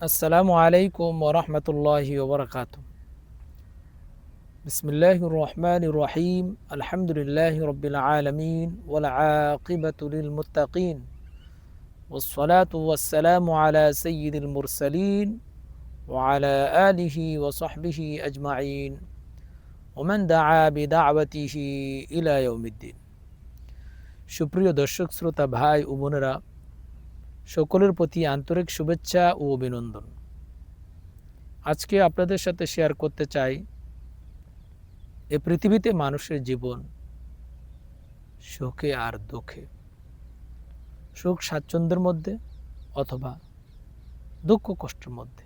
আসসালামু আলাইকুম ওরহমতুল্লাহি ওবরাকাতুহ। বিসমিল্লাহির রহমানির রহিম। আলহামদুলিল্লাহি রব্বিল আলামিন ওয়াল আকিবাতু লিল মুত্তাকিন ওয়াসসালাতু ওয়াসসালামু আলা সাইয়্যিদিল মুরসালিন ওয়া আলা আলিহি ওয়া সাহবিহি আজমাইন ওয়া মান দাআ বিদাওয়াতিহি ইলা ইয়াউমিদ্দিন। সুপ্রিয় দর্শক শ্রোতা ভাই ও বোনেরা, সকলের প্রতি আন্তরিক শুভেচ্ছা ও অভিনন্দন। আজকে আপনাদের সাথে শেয়ার করতে চাই, এ পৃথিবীতে মানুষের জীবন সুখে আর দুঃখে, সুখ স্বাচ্ছন্দ্যের মধ্যে অথবা দুঃখ কষ্টের মধ্যে।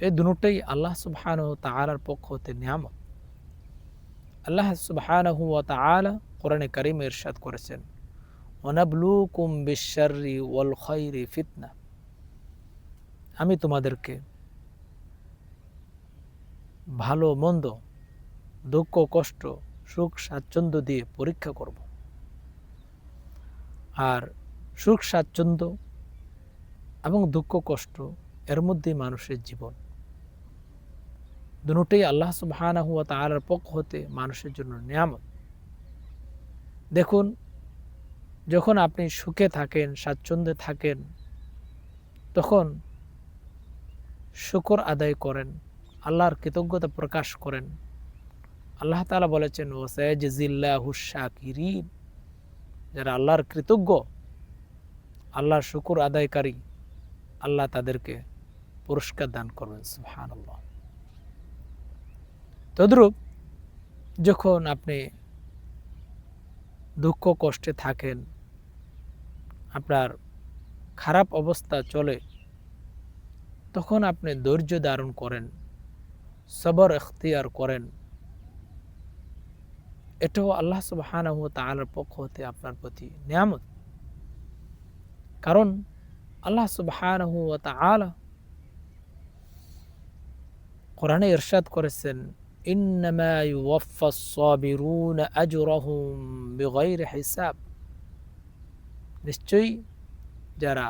এই দুটোই আল্লাহ সুবহানাহু ওয়া তাআলার পক্ষ হতে নিয়ামত। আল্লাহ সুবহানাহু ওয়া তাআলা কোরআনে কারিমে ইরশাদ করেছেন, ওয়ানাবলুকুম বিশ-শাররি ওয়াল খায়রি ফিতনা। আমি তোমাদেরকে ভালো মন্দ, দুঃখ কষ্ট, সুখ স্বাচ্ছন্দ্য দিয়ে পরীক্ষা করব। আর সুখ স্বাচ্ছন্দ্য এবং দুঃখ কষ্ট এর মধ্যেই মানুষের জীবন। দুটোই আল্লাহ সুবহানাহু ওয়া তাআলার পক্ষ হতে মানুষের জন্য নিয়ামত। দেখুন, যখন আপনি সুখে থাকেন, স্বাচ্ছন্দ্যে থাকেন, তখন শুকর আদায় করেন, আল্লাহর কৃতজ্ঞতা প্রকাশ করেন। আল্লাহ তাআলা বলেছেন, ওয়াসায়াজিল্লাহুশ শাকিরিন, যারা আল্লাহর কৃতজ্ঞ, আল্লাহর শুকর আদায়কারী, আল্লাহ তাদেরকে পুরস্কার দান করবেন। সুবহানাল্লাহ। তদ্রূপ যখন আপনি দুঃখ কষ্টে থাকেন, আপনার খারাপ অবস্থা চলে, তখন আপনি ধৈর্য ধারণ করেন, সবর ইখতিয়ার করেন। এটাও আল্লাহ সুবহানাহু ওয়া তাআলার পক্ষ হতে আপনার প্রতি নিয়ামত। কারণ আল্লাহ সুবহানাহু ওয়া তাআলা কোরআনে ইরশাদ করেছেন, ইন্নামা ইউওয়াফফাস সাবিরুনা আজরাহুম বিগাইরি হিসাব। নিশ্চয়ই যারা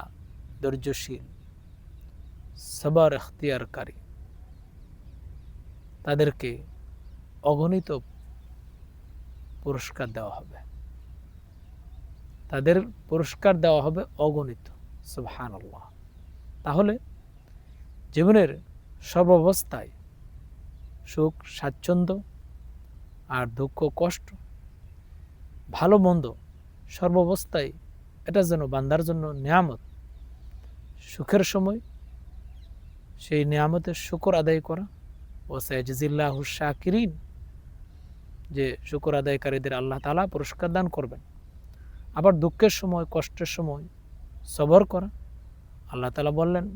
ধৈর্যশীল, সবর ইখতিয়ারকারী, তাদেরকে অগণিত পুরস্কার দেওয়া হবে। তাদের পুরস্কার দেওয়া হবে অগণিত। সুবহানাল্লাহ। তাহলে জীবনের সর্বাবস্থায় সুখ স্বাচ্ছন্দ্য আর দুঃখ কষ্ট, ভালো মন্দ, সর্বাবস্থায় এটা যেন বান্দার জন্য নিয়ামত। সুখের সময় সেই নিয়ামতের শুকর আদায় করা, ওয়াসায়াজিল্লাহুশ শাকিরিন, যে শুকর আদায়কারীদের আল্লাহ তাআলা পুরস্কার দান করবেন। আবার দুঃখের সময়, কষ্টের সময় সবর করা। আল্লাহ তাআলা বললেন,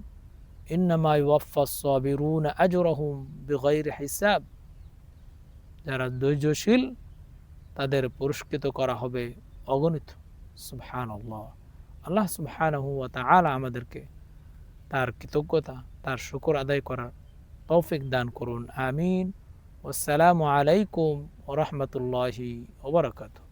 ইন্নামা ইউওয়াফফাস সাবিরুনা আজরাহুম বিগাইরি হিসাব। যারা ধৈর্যশীল, তাদের পুরস্কৃত করা হবে অগণিত। সুবহানাল্লাহ। আল্লাহ সুবহানাহু ওয়া তাআলা আমাদেরকে তার কৃতজ্ঞতা, তার শুকর আদায় করার তৌফিক দান করুন। আমিন। ওয়াসসালামু আলাইকুম ওয়া রাহমাতুল্লাহি ওয়া বারাকাতুহু।